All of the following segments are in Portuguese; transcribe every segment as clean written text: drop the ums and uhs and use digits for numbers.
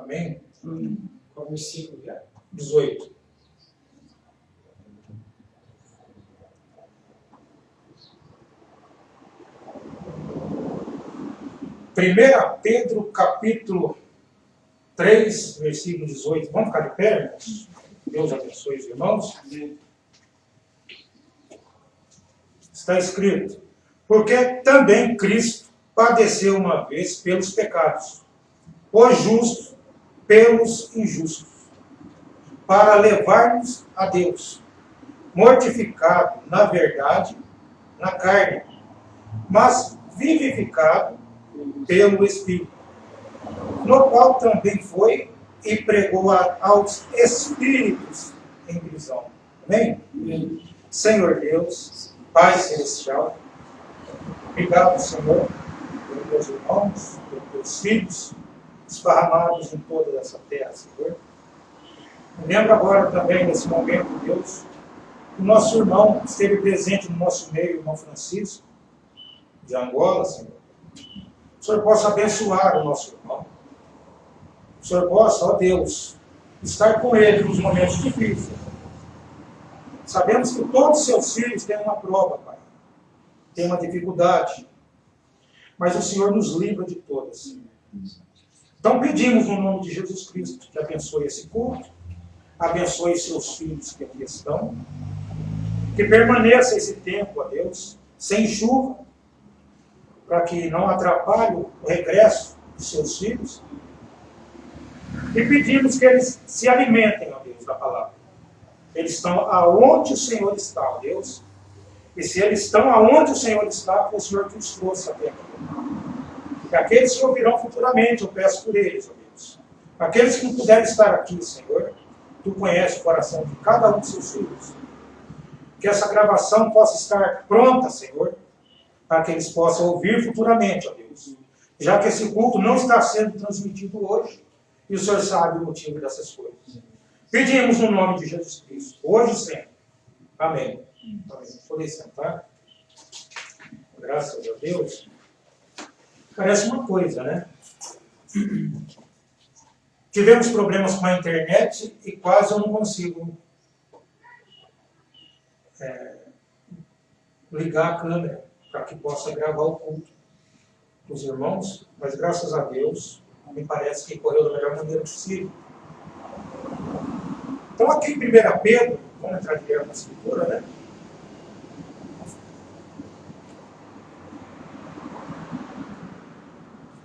Amém? Qual versículo que é? 18. Primeira Pedro, capítulo 3, versículo 18. Vamos ficar de pé, irmãos? Deus abençoe os irmãos. Está escrito: porque também Cristo padeceu uma vez pelos pecados, o justo pelos injustos, para levar-nos a Deus, mortificado na verdade, na carne, mas vivificado pelo Espírito, no qual também foi e pregou aos espíritos em prisão. Amém? Senhor Deus, Pai Celestial, obrigado, Senhor, pelos meus irmãos, pelos meus filhos, esparramados em toda essa terra, Senhor. Eu lembro agora também, nesse momento, Deus, que o nosso irmão esteve presente no nosso meio, o irmão Francisco, de Angola, Senhor. O Senhor possa abençoar o nosso irmão. O Senhor possa, ó Deus, estar com ele nos momentos difíceis. Sabemos que todos os seus filhos têm uma prova, Pai. Tem uma dificuldade. Mas o Senhor nos livra de todas. Então pedimos no nome de Jesus Cristo que abençoe esse culto, abençoe seus filhos que aqui estão, que permaneça esse tempo, ó Deus, sem chuva, para que não atrapalhe o regresso de seus filhos. E pedimos que eles se alimentem, ó Deus, da palavra. Eles estão aonde o Senhor está, ó Deus. E se eles estão aonde o Senhor está, foi o Senhor que os trouxe até aqui. E aqueles que ouvirão futuramente, eu peço por eles, ó Deus. Aqueles que não puderem estar aqui, Senhor, Tu conheces o coração de cada um de seus filhos. Que essa gravação possa estar pronta, Senhor, para que eles possam ouvir futuramente, ó Deus. Já que esse culto não está sendo transmitido hoje, e o Senhor sabe o motivo dessas coisas. Pedimos no nome de Jesus Cristo, hoje e sempre. Amém. Podem sentar. Graças a Deus. Parece uma coisa, né? Tivemos problemas com a internet e quase eu não consigo ligar a câmera para que possa gravar o culto dos irmãos, mas graças a Deus, me parece que correu da melhor maneira possível. Então aqui em 1 Pedro, vamos entrar direto na escritura, né?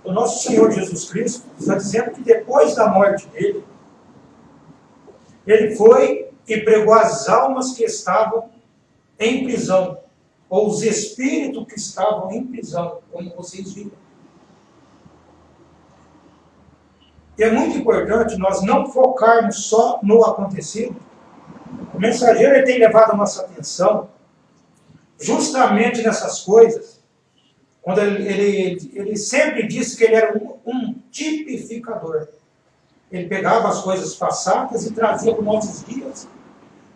O nosso Senhor Jesus Cristo está dizendo que depois da morte dele, ele foi e pregou as almas que estavam em prisão, ou os espíritos que estavam em prisão, como vocês viram. E é muito importante nós não focarmos só no acontecido. O mensageiro ele tem levado a nossa atenção justamente nessas coisas, quando ele sempre disse que ele era um tipificador. Ele pegava as coisas passadas e trazia para os nossos dias,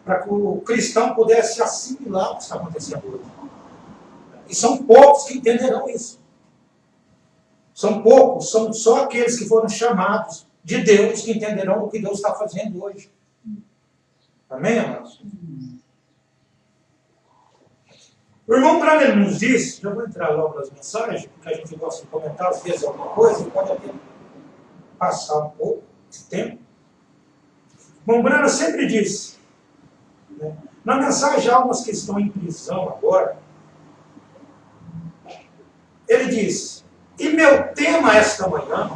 para que o cristão pudesse assimilar o que está acontecendo hoje. E são poucos que entenderão isso. São poucos, são só aqueles que foram chamados de Deus que entenderão o que Deus está fazendo hoje. Amém, amados? O irmão Branham nos diz, já vou entrar logo nas mensagens, porque a gente gosta de comentar às vezes alguma coisa, e pode até passar um pouco de tempo. O irmão Branham sempre diz, né, na mensagem Almas que estão em prisão agora, ele diz: e meu tema esta manhã,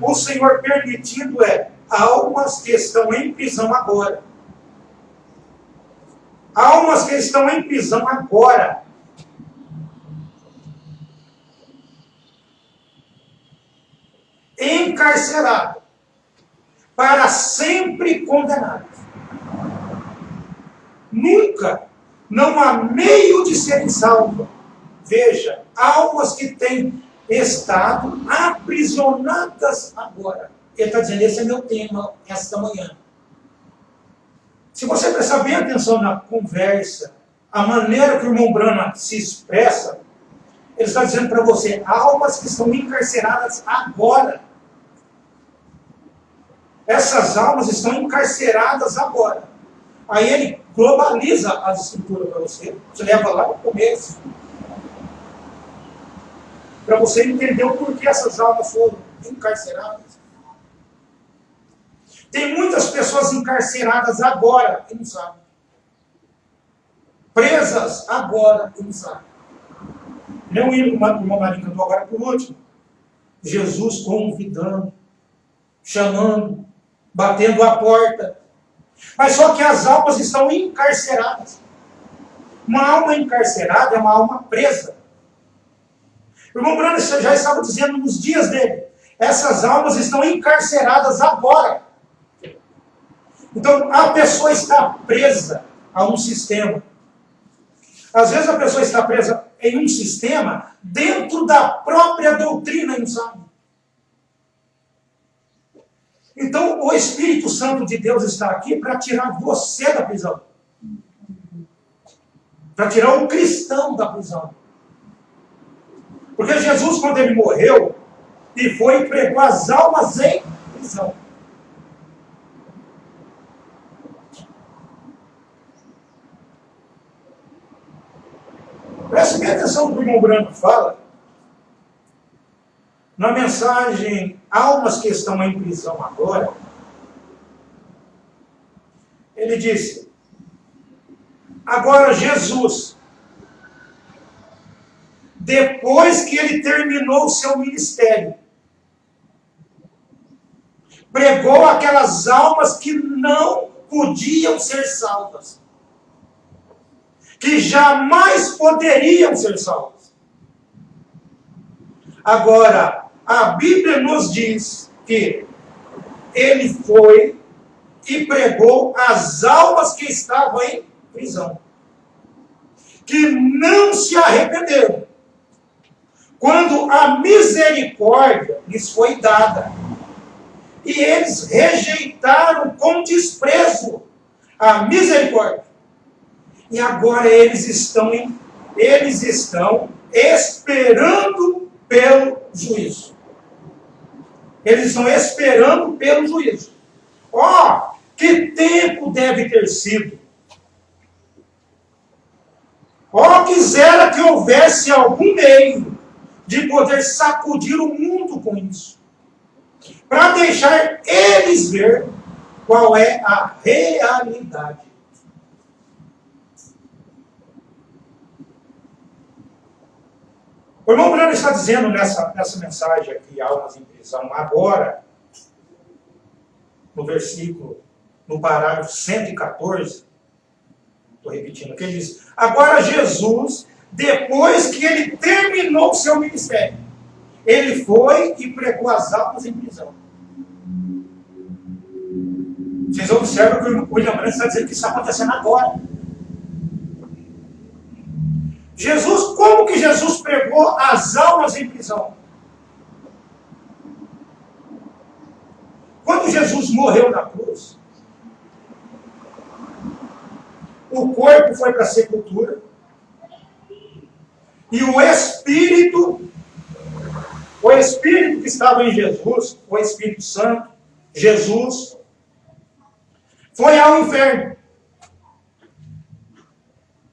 o Senhor permitindo é almas que estão em prisão agora. Almas que estão em prisão agora. Encarceradas. Para sempre condenadas. Nunca, não há meio de serem salvas. Veja, almas que têm estado aprisionadas agora. Ele está dizendo, esse é meu tema esta manhã. Se você prestar bem atenção na conversa, a maneira que o irmão Branham se expressa, ele está dizendo para você, almas que estão encarceradas agora. Essas almas estão encarceradas agora. Aí ele globaliza as escrituras para você. Você leva lá no começo. Para você entender o porquê essas almas foram encarceradas. Tem muitas pessoas encarceradas agora e não sabem. Presas agora e não sabem. Nem o irmão Marinho cantou agora por último. Jesus convidando, chamando, batendo a porta. Mas só que as almas estão encarceradas. Uma alma encarcerada é uma alma presa. O irmão Brando já estava dizendo nos dias dele. Essas almas estão encarceradas agora. Então, a pessoa está presa a um sistema. Às vezes a pessoa está presa em um sistema dentro da própria doutrina, não sabe? Então, o Espírito Santo de Deus está aqui para tirar você da prisão. Para tirar o cristão da prisão. Porque Jesus, quando ele morreu, e foi e pregou as almas em prisão. Preste bem atenção no que o irmão Branco fala. Na mensagem Almas que estão em prisão agora, ele disse: agora Jesus, depois que ele terminou o seu ministério, pregou aquelas almas que não podiam ser salvas, que jamais poderiam ser salvas. Agora, a Bíblia nos diz que ele foi e pregou as almas que estavam em prisão, que não se arrependeram, quando a misericórdia lhes foi dada, e eles rejeitaram com desprezo a misericórdia. E agora eles estão esperando pelo juízo. Eles estão esperando pelo juízo. Ó, que tempo deve ter sido. Ó, quisera que houvesse algum meio de poder sacudir o mundo com isso, para deixar eles ver qual é a realidade. O irmão Brando está dizendo nessa mensagem aqui, Almas em Prisão, agora, no parágrafo 114, estou repetindo aqui, ele diz: agora Jesus, depois que ele terminou o seu ministério, ele foi e pregou as almas em prisão. Vocês observam que o William Brandt está dizendo que isso está acontecendo agora. Jesus, como que Jesus pregou as almas em prisão? Quando Jesus morreu na cruz, o corpo foi para a sepultura, e o Espírito que estava em Jesus, o Espírito Santo, Jesus, foi ao inferno.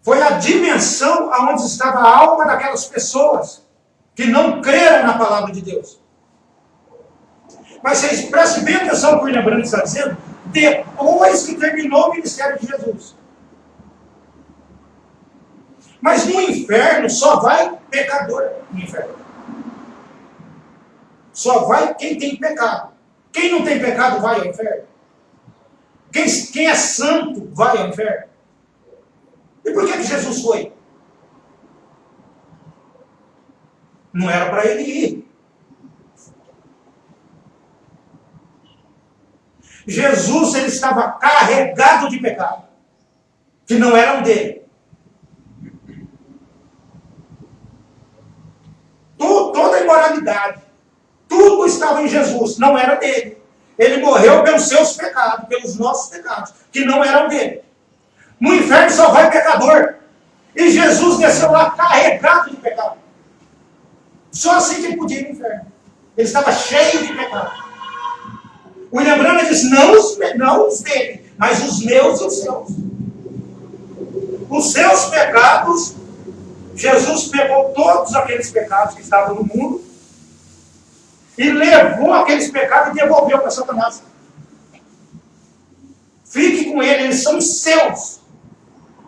Foi a dimensão onde estava a alma daquelas pessoas que não creram na palavra de Deus. Mas vocês prestem bem atenção no que o William Brandt está dizendo, depois que terminou o ministério de Jesus. Mas no inferno só vai pecador no inferno. Só vai quem tem pecado. Quem não tem pecado vai ao inferno. Quem é santo vai ao inferno. E por que Jesus foi? Não era para ele ir. Jesus, ele estava carregado de pecado, que não eram dele. Toda a imoralidade, tudo estava em Jesus, não era dele. Ele morreu pelos seus pecados, pelos nossos pecados, que não eram dele. No inferno só vai pecador. E Jesus desceu lá carregado de pecado. Só assim que ele podia ir no inferno. Ele estava cheio de pecado. William Branham diz, não os dele, mas os meus e os seus. Os seus pecados, Jesus pegou todos aqueles pecados que estavam no mundo e levou aqueles pecados e devolveu para Satanás. Fique com ele, eles são seus.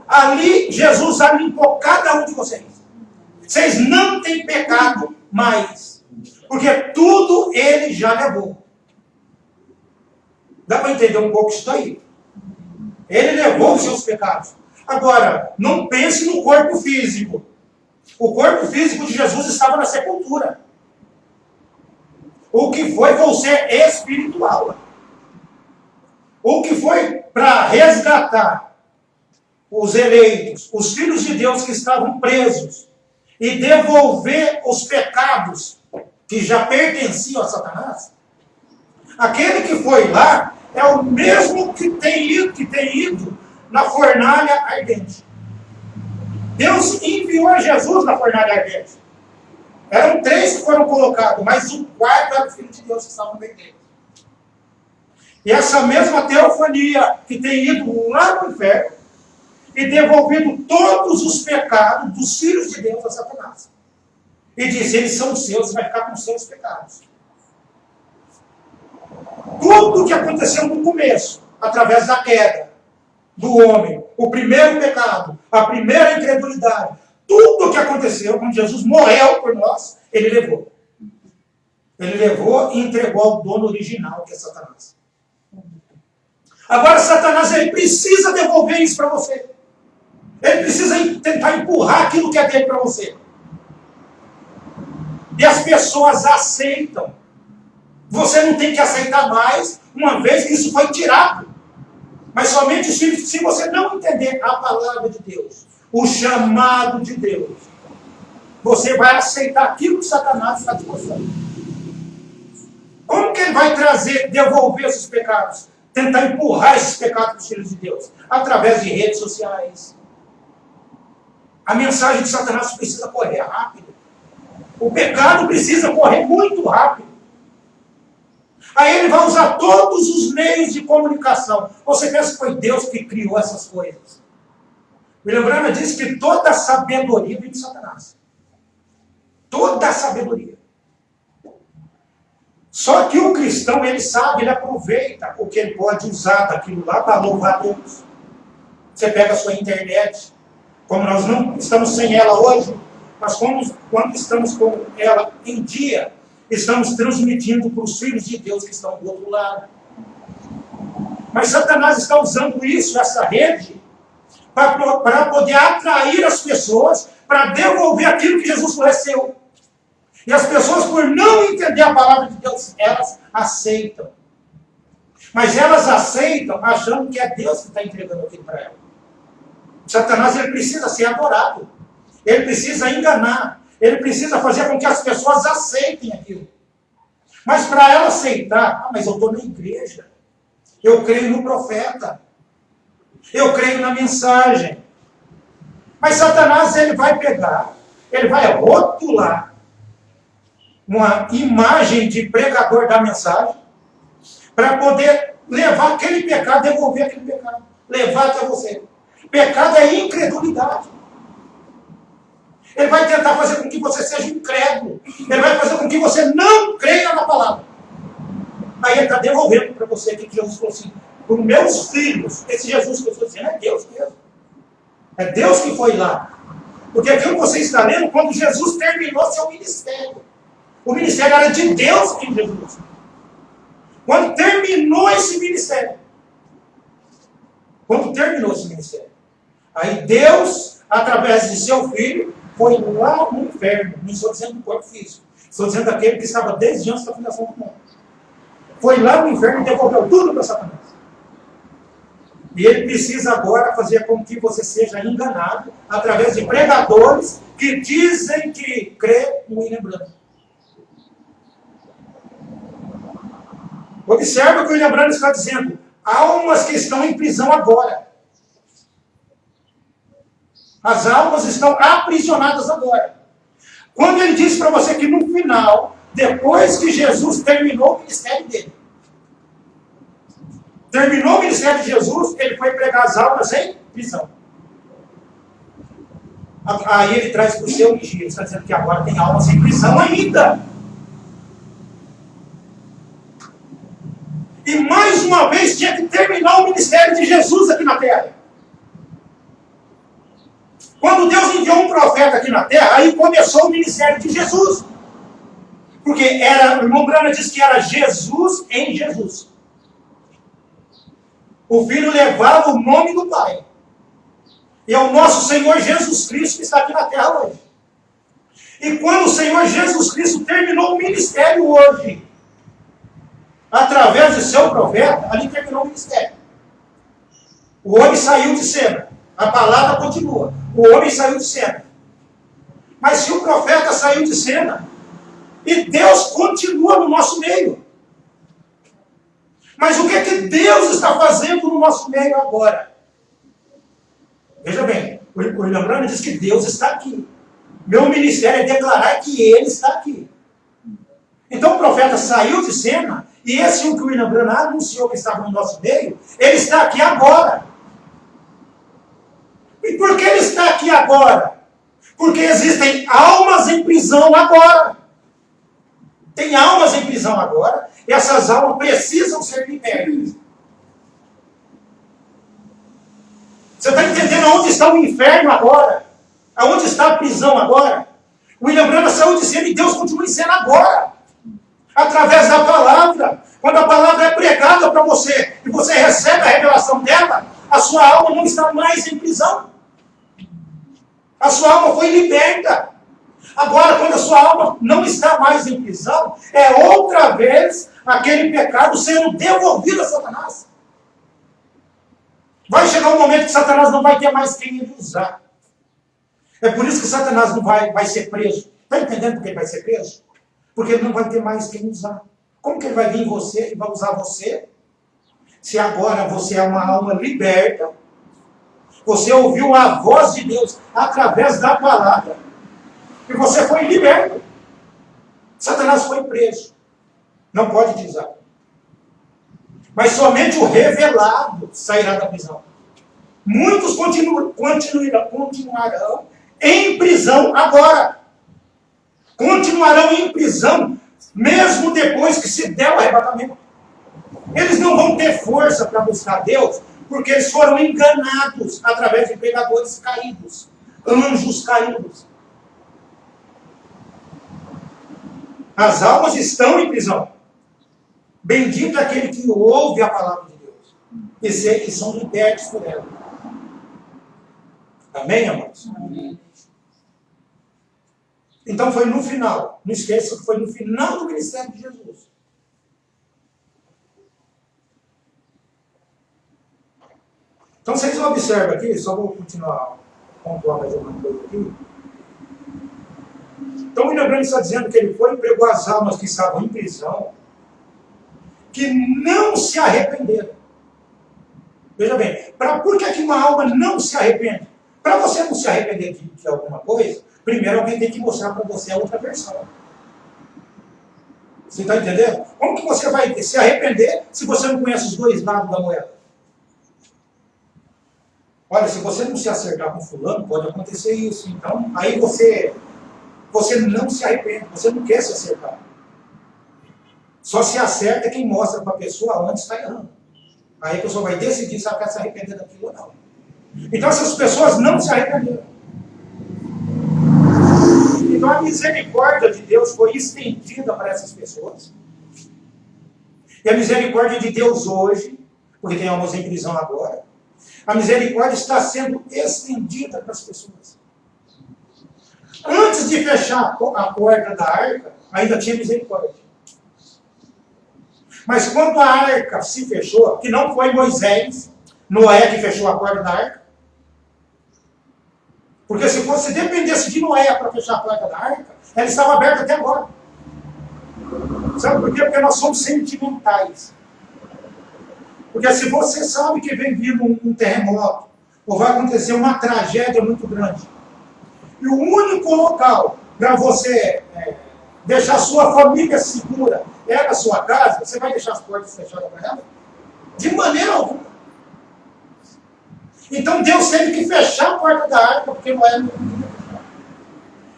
Ali, Jesus já limpou cada um de vocês. Vocês não têm pecado mais. Porque tudo ele já levou. Dá para entender um pouco isso daí? Ele levou os seus pecados. Agora, não pense no corpo físico. O corpo físico de Jesus estava na sepultura. O que foi ser espiritual. O que foi para resgatar os eleitos, os filhos de Deus que estavam presos, e devolver os pecados que já pertenciam a Satanás. Aquele que foi lá é o mesmo que tem ido na fornalha ardente. Deus enviou Jesus na fornalha ardente. Eram 3 que foram colocados, mas o 4º era o Filho de Deus que estava no meio deles. E essa mesma teofania que tem ido lá no inferno e devolvido todos os pecados dos filhos de Deus a Satanás. E diz, eles são seus, vai ficar com os seus pecados. Tudo o que aconteceu no começo, através da queda do homem, o primeiro pecado, a primeira incredulidade, tudo o que aconteceu quando Jesus morreu por nós, ele levou. Ele levou e entregou ao dono original, que é Satanás. Agora, Satanás, ele precisa devolver isso para você. Ele precisa tentar empurrar aquilo que é dele para você. E as pessoas aceitam. Você não tem que aceitar mais, uma vez que isso foi tirado. Mas somente se você não entender a palavra de Deus, o chamado de Deus, você vai aceitar aquilo que Satanás está te mostrando. Como que ele vai devolver esses pecados? Tentar empurrar esses pecados para os filhos de Deus. Através de redes sociais. A mensagem de Satanás precisa correr rápido. O pecado precisa correr muito rápido. Aí ele vai usar todos os meios de comunicação. Você pensa que foi Deus que criou essas coisas? William Branham diz que toda a sabedoria vem de Satanás. Toda a sabedoria. Só que o cristão, ele sabe, ele aproveita o que ele pode usar daquilo lá para louvar a Deus. Você pega a sua internet, como nós não estamos sem ela hoje, mas quando estamos com ela em dia, estamos transmitindo para os filhos de Deus que estão do outro lado. Mas Satanás está usando isso, essa rede, para poder atrair as pessoas, para devolver aquilo que Jesus ofereceu. E as pessoas, por não entender a palavra de Deus, elas aceitam. Mas elas aceitam achando que é Deus que está entregando aquilo para elas. Satanás, ele precisa ser adorado. Ele precisa enganar. Ele precisa fazer com que as pessoas aceitem aquilo. Mas para ela aceitar, mas eu estou na igreja. Eu creio no profeta. Eu creio na mensagem. Mas Satanás, ele vai pegar, ele vai rotular uma imagem de pregador da mensagem para poder levar aquele pecado, devolver aquele pecado. Levar até você. Pecado é incredulidade. Ele vai tentar fazer com que você seja incrédulo. Ele vai fazer com que você não creia na palavra. Aí ele está devolvendo para você que Jesus falou assim, para os meus filhos, esse Jesus que eu estou dizendo é Deus mesmo. É Deus que foi lá. Porque aquilo que você está lendo, quando Jesus terminou seu ministério. O ministério era de Deus em Jesus. Quando terminou esse ministério. Aí Deus, através de seu filho, foi lá no inferno. Não estou dizendo do corpo físico. Estou dizendo daquele que estava desde antes da fundação do mundo. Foi lá no inferno e devolveu tudo para Satanás. E ele precisa agora fazer com que você seja enganado através de pregadores que dizem que crê no William Branham. Observe o que o William Branham está dizendo. Almas que estão em prisão agora. As almas estão aprisionadas agora. Quando ele diz para você que no final, depois que Jesus terminou o ministério dele, Terminou o ministério de Jesus, ele foi pregar as almas em prisão. Aí ele traz para o seu dia, ele está dizendo que agora tem almas em prisão ainda. E mais uma vez tinha que terminar o ministério de Jesus aqui na terra. Quando Deus enviou um profeta aqui na terra, aí começou o ministério de Jesus. Porque o irmão Branham diz que era Jesus em Jesus. O Filho levava o nome do Pai. E é o nosso Senhor Jesus Cristo que está aqui na terra hoje. E quando o Senhor Jesus Cristo terminou o ministério hoje, através de seu profeta, ali terminou o ministério. O homem saiu de cena. A palavra continua. O homem saiu de cena. Mas se o profeta saiu de cena, e Deus continua no nosso meio. Mas o que é que Deus está fazendo no nosso meio agora? Veja bem, o William Branham diz que Deus está aqui. Meu ministério é declarar que Ele está aqui. Então o profeta saiu de cena, e esse que o William Branham anunciou que estava no nosso meio, ele está aqui agora. E por que ele está aqui agora? Porque existem almas em prisão agora. Tem almas em prisão agora, e essas almas precisam ser libertas. Você está entendendo aonde está o inferno agora? Aonde está a prisão agora? O William Branham saiu de cena e Deus continua em cena agora. Através da palavra. Quando a palavra é pregada para você e você recebe a revelação dela, a sua alma não está mais em prisão. A sua alma foi liberta. Agora, quando a sua alma não está mais em prisão, é outra vez aquele pecado sendo devolvido a Satanás. Vai chegar um momento que Satanás não vai ter mais quem ele usar. É por isso que Satanás não vai ser preso. Está entendendo por que ele vai ser preso? Porque ele não vai ter mais quem usar. Como que ele vai vir em você e vai usar você? Se agora você é uma alma liberta, você ouviu a voz de Deus através da palavra, e você foi liberto. Satanás foi preso. Não pode te usar. Mas somente o revelado sairá da prisão. Muitos continuarão em prisão agora. Continuarão em prisão, mesmo depois que se der o arrebatamento. Eles não vão ter força para buscar Deus, porque eles foram enganados através de pregadores caídos, anjos caídos. As almas estão em prisão. Bendito é aquele que ouve a palavra de Deus e são libertos por ela. Amém, amados? Amém. Então foi no final. Não esqueça que foi no final do ministério de Jesus. Então vocês observam aqui, só vou continuar a pontuar mais alguma coisa aqui. Então o William Branham está dizendo que ele foi e pregou as almas que estavam em prisão, que não se arrependeram. Veja bem, por que uma alma não se arrepende? Para você não se arrepender de alguma coisa, primeiro alguém tem que mostrar para você a outra versão. Você está entendendo? Como que você vai se arrepender se você não conhece os dois lados da moeda? Olha, se você não se acertar com fulano, pode acontecer isso. Então, aí você não se arrepende, você não quer se acertar. Só se acerta quem mostra para a pessoa onde está errando. Aí a pessoa vai decidir se ela quer se arrepender daquilo ou não. Então essas pessoas não se arrependeram. Então a misericórdia de Deus foi estendida para essas pessoas. E a misericórdia de Deus hoje, porque tem almas em prisão agora, a misericórdia está sendo estendida para as pessoas. Antes de fechar a porta da arca, ainda tinha misericórdia. Mas quando a arca se fechou, que não foi Moisés, Noé que fechou a porta da arca, porque se dependesse de Noé para fechar a porta da arca, ela estava aberta até agora. Sabe por quê? Porque nós somos sentimentais. Porque se você sabe que vem vindo um terremoto, ou vai acontecer uma tragédia muito grande, e o único local para você deixar a sua família segura é na sua casa, você vai deixar as portas fechadas para ela? De maneira alguma. Então Deus teve que fechar a porta da arca, porque Noé não podia fechar.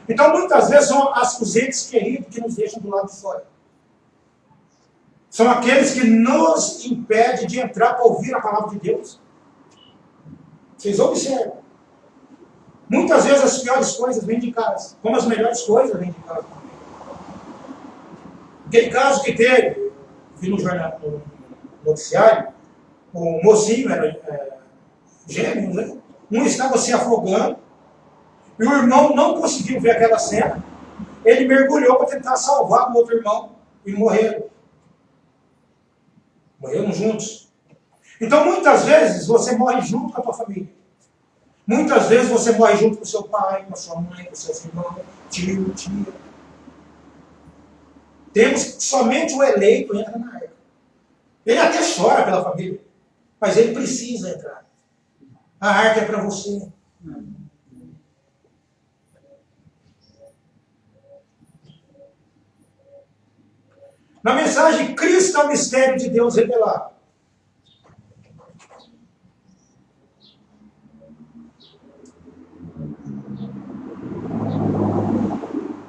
Então muitas vezes são os entes queridos que nos deixam do lado de fora. São aqueles que nos impedem de entrar para ouvir a palavra de Deus. Vocês observam. Muitas vezes as piores coisas vêm de casa, como as melhores coisas vêm de casa. Aquele caso que teve, vi no jornal, no noticiário, o mocinho era gêmeo, né? Um estava se afogando, e o irmão não conseguiu ver aquela cena. Ele mergulhou para tentar salvar o outro irmão, e morreram. Morreram juntos. Então, muitas vezes, você morre junto com a tua família. Muitas vezes, você morre junto com o seu pai, com a sua mãe, com seus irmãos, tio, tia. Temos somente o eleito entra na arca. Ele até chora pela família, mas ele precisa entrar. A arca é para você. Na mensagem, Cristo é o mistério de Deus revelado.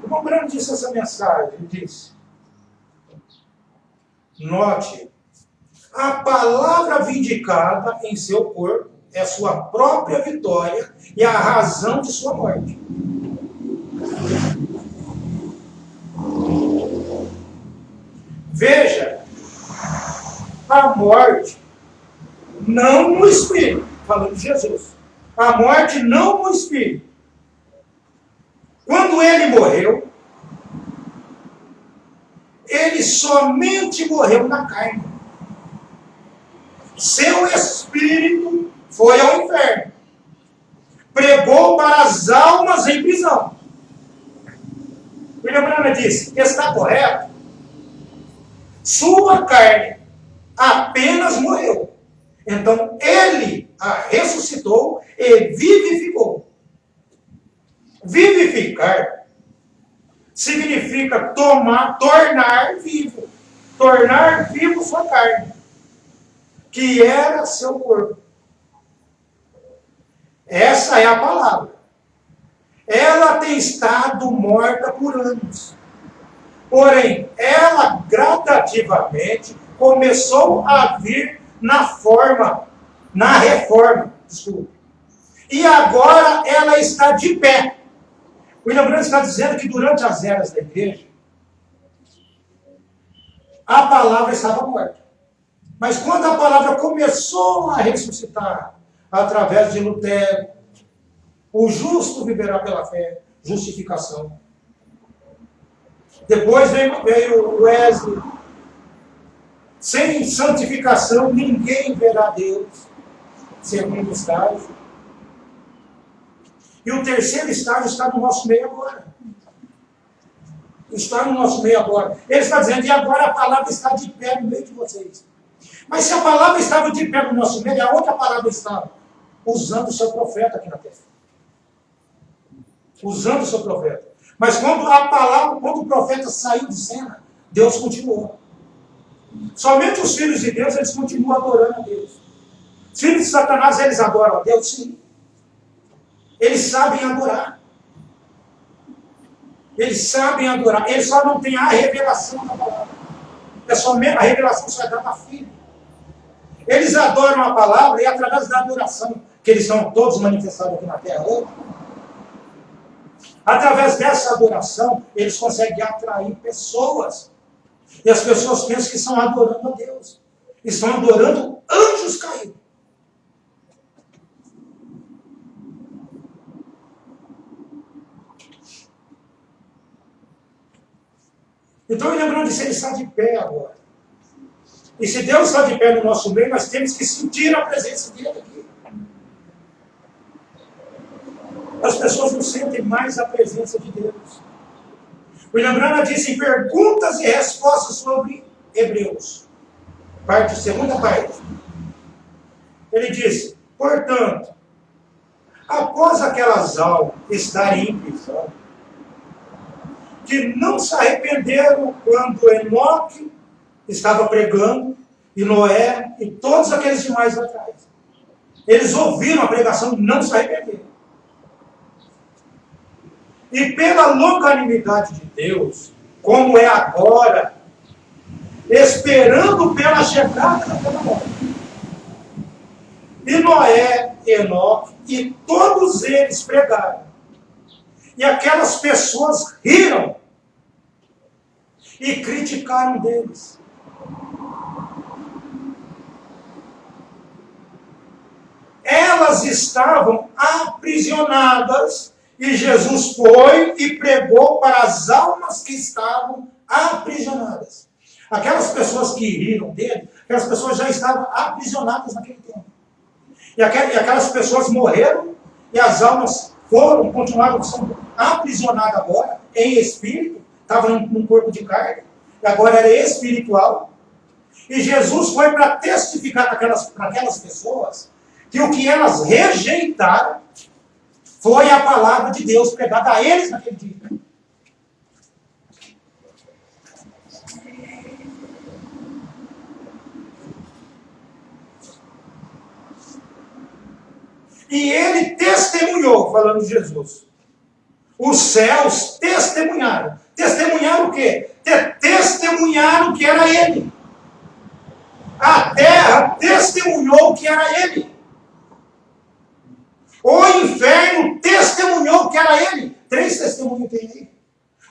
O irmão Branham disse essa mensagem, ele disse: note, a palavra vindicada em seu corpo é a sua própria vitória e a razão de sua morte. Veja, a morte não no espírito, falando de Jesus, a morte não no espírito. Quando ele morreu, ele somente morreu na carne. Seu espírito foi ao inferno. Pregou para as almas em prisão. William Branham disse: está correto? Sua carne apenas morreu. Então ele a ressuscitou e vivificou. Vivificar significa tornar vivo. Tornar vivo sua carne, que era seu corpo. Essa é a palavra. Ela tem estado morta por anos. Porém, ela gradativamente começou a vir na reforma. Desculpa. E agora ela está de pé. William Branham está dizendo que durante as eras da igreja, a palavra estava morta. Mas quando a palavra começou a ressuscitar, através de Lutero, o justo viverá pela fé, justificação. Depois veio Wesley. Sem santificação, ninguém verá Deus. Segundo estágio. E o terceiro estágio está no nosso meio agora. Está no nosso meio agora. Ele está dizendo, e agora a palavra está de pé no meio de vocês. Mas se a palavra estava de pé no nosso meio, a outra palavra estava usando o seu profeta aqui na terra. Usando o seu profeta. Mas quando o profeta saiu de cena, Deus continuou. Somente os filhos de Deus, eles continuam adorando a Deus. Os filhos de Satanás, eles adoram a Deus, sim. Eles sabem adorar. Eles sabem adorar. Eles só não têm a revelação da palavra. É somente a revelação só é dada a filho. Eles adoram a palavra e através da adoração, que eles são todos manifestados aqui na terra hoje, através dessa adoração, eles conseguem atrair pessoas. E as pessoas pensam que estão adorando a Deus. Estão adorando anjos caídos. Então, lembrando disso, ele está de pé agora. E se Deus está de pé no nosso meio, nós temos que sentir a presença dele aqui. As pessoas não sentem mais a presença de Deus. William Branham disse em Perguntas e Respostas sobre Hebreus, segunda parte. Ele disse: portanto, após aquelas almas estarem em prisão, que não se arrependeram quando Enoque estava pregando, e Noé e todos aqueles demais lá atrás. Eles ouviram a pregação e não se arrependeram. E pela longanimidade de Deus, como é agora, esperando pela chegada daquela hora. E Noé, Enoque e todos eles pregaram. E aquelas pessoas riram e criticaram deles. Elas estavam aprisionadas e Jesus foi e pregou para as almas que estavam aprisionadas. Aquelas pessoas que riram dele, aquelas pessoas já estavam aprisionadas naquele tempo. E aquelas pessoas morreram e as almas continuaram sendo aprisionadas agora em espírito, estavam num corpo de carne, e agora era espiritual. E Jesus foi para testificar para aquelas pessoas que o que elas rejeitaram foi a palavra de Deus pregada a eles naquele dia. E ele testemunhou, falando de Jesus. Os céus testemunharam. Testemunharam o quê? Testemunharam que era ele. A terra testemunhou que era ele. O inferno testemunhou que era ele. 3 testemunhos tem aí.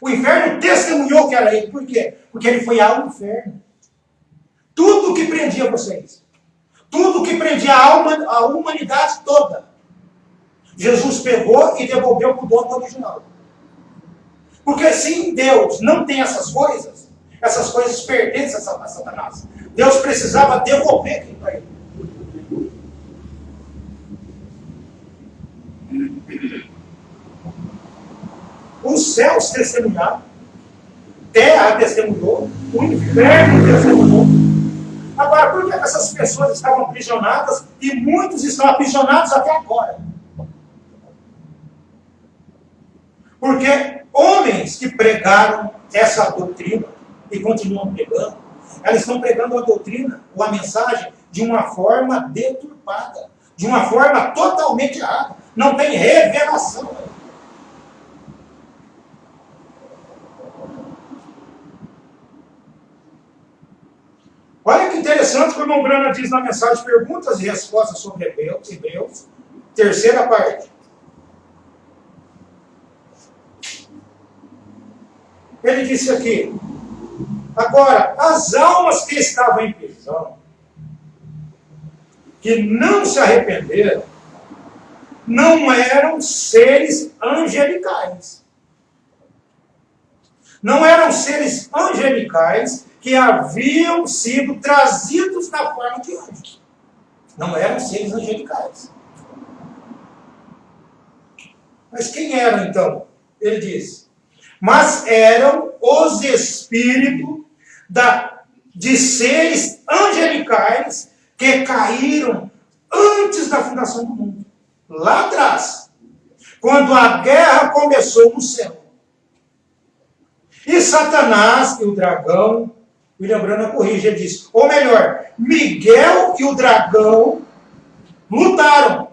O inferno testemunhou que era ele. Por quê? Porque ele foi ao inferno. Tudo que prendia vocês. Tudo que prendia a humanidade toda. Jesus pegou e devolveu para o dono original. Porque se Deus não tem essas coisas pertencem a Satanás. Deus precisava devolver aquilo para ele. Os céus testemunharam, a terra testemunhou, o inferno testemunhou. Agora, por que essas pessoas estavam aprisionadas e muitos estão aprisionados até agora? Porque homens que pregaram essa doutrina e continuam pregando, elas estão pregando a doutrina ou a mensagem de uma forma deturpada, de uma forma totalmente errada. Não tem revelação. Olha que interessante que o irmão Brana diz na mensagem Perguntas e Respostas sobre Hebreus, terceira parte. Ele disse aqui, agora, as almas que estavam em prisão, que não se arrependeram, não eram seres angelicais. Não eram seres angelicais que haviam sido trazidos na forma de anjos. Não eram seres angelicais. Mas quem eram então? Ele diz, mas eram os espíritos de seres angelicais que caíram antes da fundação do mundo. Lá atrás, quando a guerra começou no céu. E Satanás e o dragão, William Branham corrige, ele diz, ou melhor, Miguel e o dragão lutaram.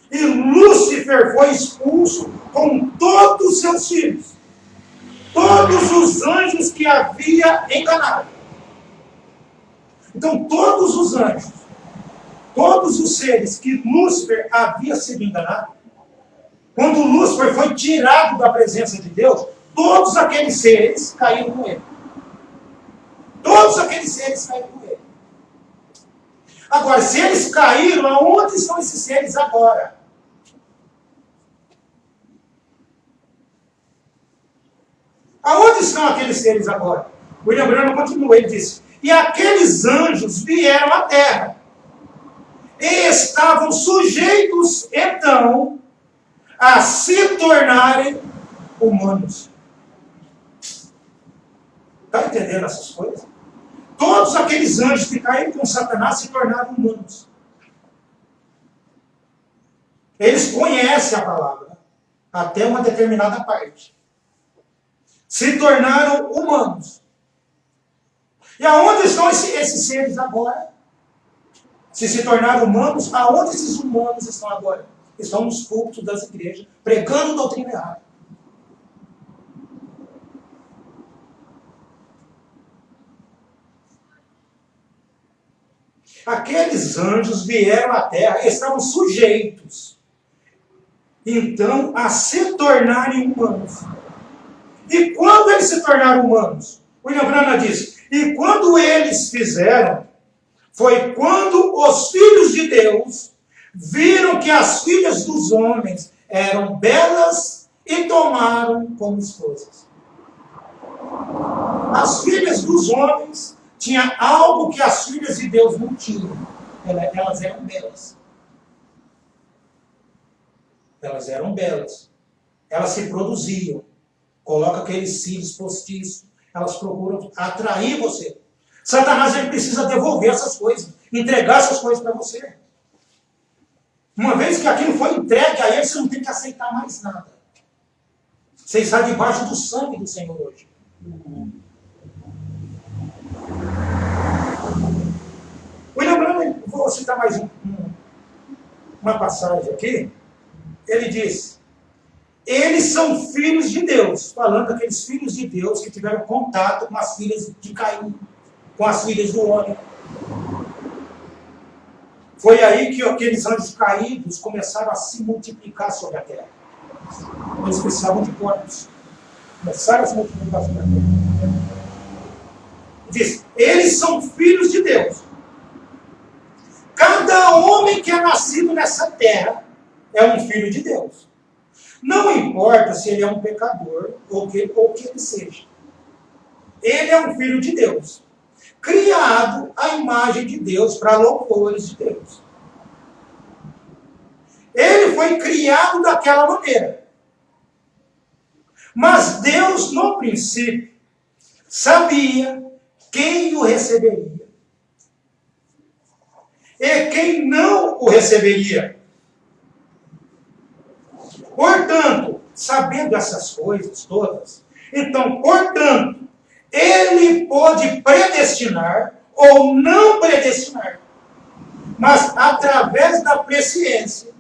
E Lúcifer foi expulso com todos os seus filhos. Todos os anjos que havia enganado. Então, todos os anjos, todos os seres que Lúcifer havia sido enganado, quando Lúcifer foi tirado da presença de Deus, todos aqueles seres caíram com ele. Todos aqueles seres caíram com ele. Agora, se eles caíram, aonde estão esses seres agora? Aonde estão aqueles seres agora? William Branham continua, ele diz, e aqueles anjos vieram à terra e estavam sujeitos, então, a se tornarem humanos. Está entendendo essas coisas? Todos aqueles anjos que caíram com Satanás se tornaram humanos. Eles conhecem a palavra, até uma determinada parte. Se tornaram humanos. E aonde estão esses seres agora? Se tornaram humanos, aonde esses humanos estão agora? Estão nos púlpitos das igrejas, pregando doutrina errada. Aqueles anjos vieram à terra, estavam sujeitos, então, a se tornarem humanos. E quando eles se tornaram humanos? William Branham diz, e quando eles fizeram, foi quando os filhos de Deus viram que as filhas dos homens eram belas e tomaram como esposas. As filhas dos homens tinham algo que as filhas de Deus não tinham. Elas eram belas. Elas eram belas. Elas se produziam. Coloca aqueles cílios postiços. Elas procuram atrair você. Satanás ele precisa devolver essas coisas. Entregar essas coisas para você. Uma vez que aquilo foi entregue a ele, você não tem que aceitar mais nada. Você está debaixo do sangue do Senhor hoje. William Branham, vou citar mais uma passagem aqui. Ele diz, eles são filhos de Deus, falando daqueles filhos de Deus que tiveram contato com as filhas de Caim, com as filhas do homem. Foi aí que aqueles anjos caídos começaram a se multiplicar sobre a terra. Eles precisavam de corpos. Começaram a se multiplicar sobre a terra. Diz, eles são filhos de Deus. Cada homem que é nascido nessa terra é um filho de Deus. Não importa se ele é um pecador ou que ele seja. Ele é um filho de Deus. Criado à imagem de Deus, para louvores de Deus. Ele foi criado daquela maneira. Mas Deus, no princípio, sabia quem o receberia e quem não o receberia. Portanto, sabendo essas coisas todas, então, portanto, ele pode predestinar ou não predestinar. Mas, através da presciência,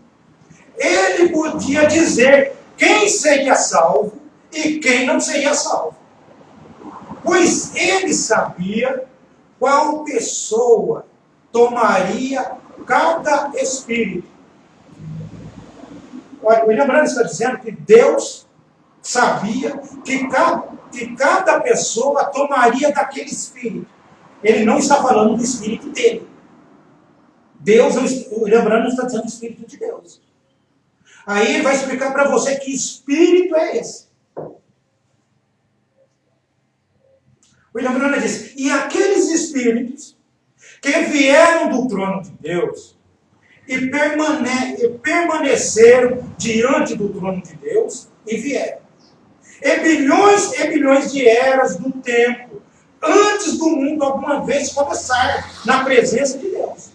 ele podia dizer quem seria salvo e quem não seria salvo. Pois ele sabia qual pessoa tomaria cada espírito. Olha, o William Branham está dizendo que Deus sabia que cada pessoa tomaria daquele espírito. Ele não está falando do espírito dele. Deus, o William Branham está dizendo o espírito de Deus. Aí ele vai explicar para você que espírito é esse. William Branham diz, e aqueles espíritos que vieram do trono de Deus e permaneceram diante do trono de Deus e vieram. E bilhões de eras do tempo, antes do mundo alguma vez começar na presença de Deus.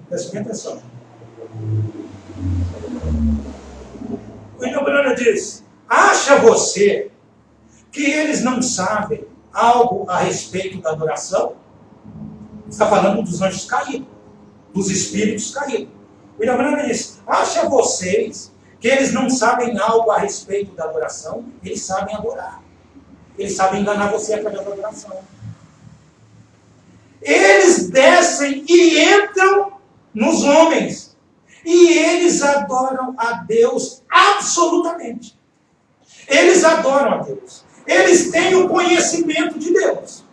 Preste atenção. William Branham diz, acha você que eles não sabem algo a respeito da adoração? Está falando dos anjos caídos, dos espíritos caídos. William Branham diz, acha vocês que eles não sabem algo a respeito da adoração? Eles sabem adorar. Eles sabem enganar você através da adoração. Eles descem e entram nos homens. E eles adoram a Deus absolutamente. Eles adoram a Deus. Eles têm o conhecimento de Deus.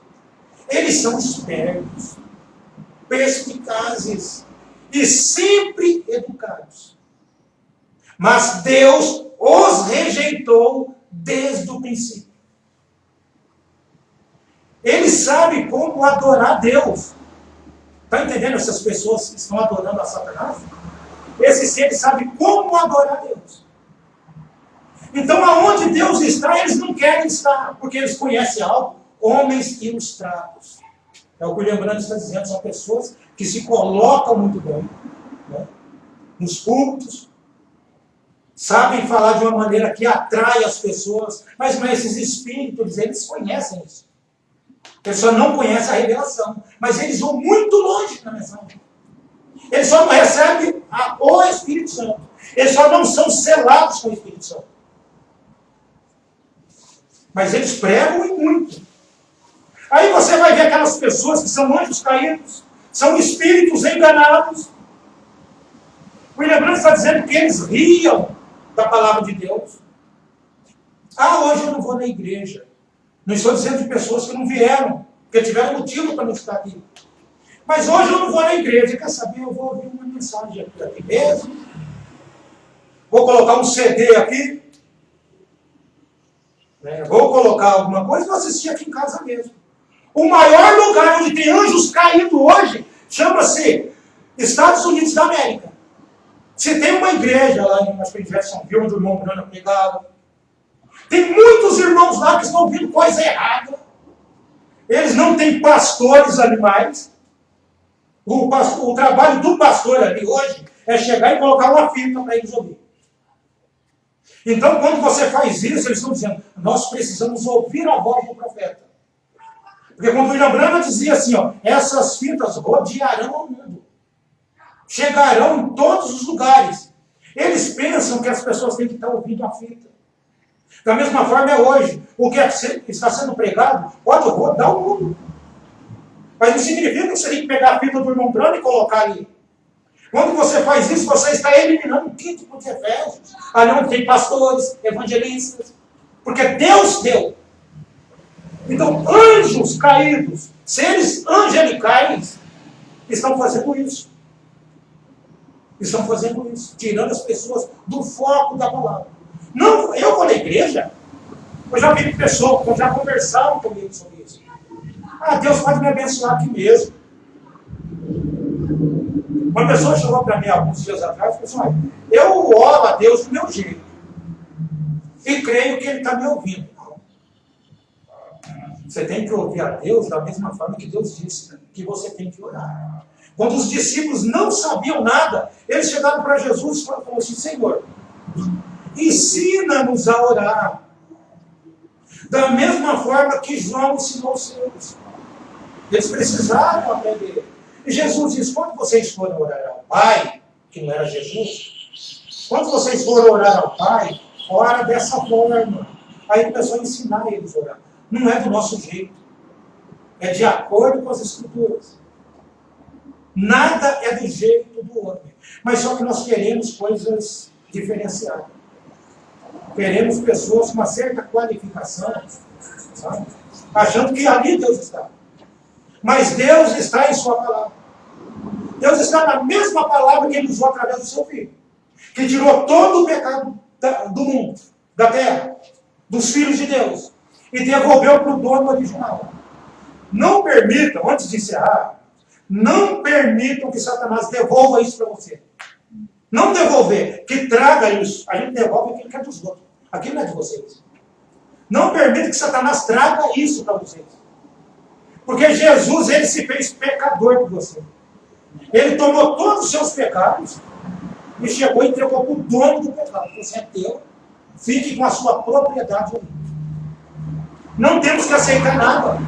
Eles são espertos, perspicazes e sempre educados. Mas Deus os rejeitou desde o princípio. Eles sabem como adorar Deus. Está entendendo essas pessoas que estão adorando a Satanás? Esses seres sabem como adorar Deus. Então, aonde Deus está, eles não querem estar, porque eles conhecem algo, homens ilustrados. É o que o William Branham está dizendo, são pessoas que se colocam muito bem, né, nos cultos, sabem falar de uma maneira que atrai as pessoas, mas esses espíritos, eles conhecem isso. A pessoa não conhece a revelação, mas eles vão muito longe na mensagem. Eles só não recebem o Espírito Santo. Eles só não são selados com o Espírito Santo. Mas eles pregam e muito. Aí você vai ver aquelas pessoas que são anjos caídos, são espíritos enganados. O William Branham está dizendo que eles riam da palavra de Deus. Hoje eu não vou na igreja. Não estou dizendo de pessoas que não vieram, que tiveram motivo para não estar aqui. Mas hoje eu não vou na igreja. Quer saber? Eu vou ouvir uma mensagem aqui mesmo. Vou colocar um CD aqui. Vou colocar alguma coisa e vou assistir aqui em casa mesmo. O maior lugar onde tem anjos caídos hoje chama-se Estados Unidos da América. Se tem uma igreja lá em Jeffersonville, onde o irmão Bruno pregava. Tem muitos irmãos lá que estão ouvindo coisa errada. Eles não têm pastores animais. O trabalho do pastor ali hoje é chegar e colocar uma fita para eles ouvirem. Então, quando você faz isso, eles estão dizendo, nós precisamos ouvir a voz do profeta. Porque quando o William Branham dizia assim, essas fitas rodearão o mundo. Chegarão em todos os lugares. Eles pensam que as pessoas têm que estar ouvindo a fita. Da mesma forma é hoje. O que está sendo pregado pode rodar o mundo. Mas não significa que você tem que pegar a fita do irmão Branham e colocar ali. Quando você faz isso, você está eliminando o quinto de Efésios. Ali onde tem pastores, evangelistas. Porque Deus deu. Então, anjos caídos, seres angelicais, estão fazendo isso. Estão fazendo isso. Tirando as pessoas do foco da palavra. Não, eu vou na igreja. Eu já vi pessoas que já conversaram comigo sobre isso. Deus pode me abençoar aqui mesmo. Uma pessoa chegou para mim alguns dias atrás e falou assim, eu oro a Deus do meu jeito. E creio que Ele está me ouvindo. Você tem que ouvir a Deus da mesma forma que Deus disse que você tem que orar. Quando os discípulos não sabiam nada, eles chegaram para Jesus e falaram assim, Senhor, ensina-nos a orar. Da mesma forma que João ensinou os seus. Eles precisaram aprender. E Jesus diz, quando vocês forem orar ao Pai, que não era Jesus, quando vocês forem orar ao Pai, ora dessa forma. Aí começou a ensinar eles a orar. Não é do nosso jeito. É de acordo com as Escrituras. Nada é do jeito do homem. Mas só que nós queremos coisas diferenciadas. Queremos pessoas com uma certa qualificação, sabe? Achando que ali Deus está. Mas Deus está em sua palavra. Deus está na mesma palavra que Ele usou através do seu Filho. Que tirou todo o pecado do mundo, da terra, dos filhos de Deus. E devolveu para o dono original. Não permitam, antes de encerrar, não permitam que Satanás devolva isso para você. Não devolver, que traga isso. A gente devolve aquilo que é dos outros. Aquilo não é de vocês. Não permita que Satanás traga isso para vocês. Porque Jesus, Ele se fez pecador por você. Ele tomou todos os seus pecados e chegou e entregou para o dono do pecado. Você é teu, fique com a sua propriedade ali. Não temos que aceitar nada.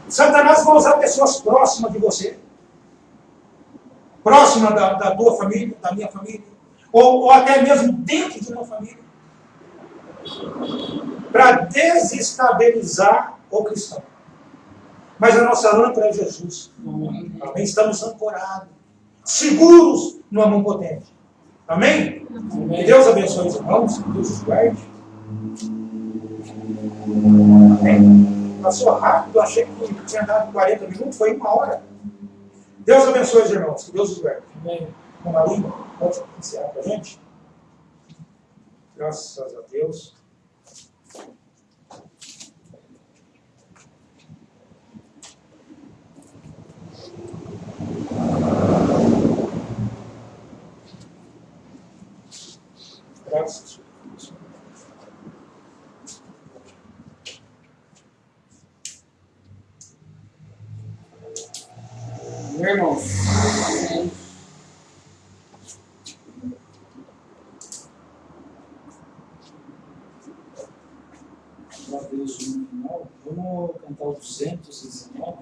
Satanás vai usar pessoas próximas de você. Próxima da tua família, da minha família. Ou até mesmo dentro de uma família. Para desestabilizar o cristão. Mas a nossa âncora é Jesus. Amém? Estamos ancorados. Seguros no amor potente. Amém? Que Deus abençoe os irmãos. Que Deus os guarde. Amém? Passou rápido. Achei que tinha dado 40 minutos. Foi 1 hora. Deus abençoe os irmãos. Que Deus os guarde. Amém. Marinho, pode iniciar para a gente? Graças a Deus. Graças a Deus. Meu irmão, Vamos cantar o 219.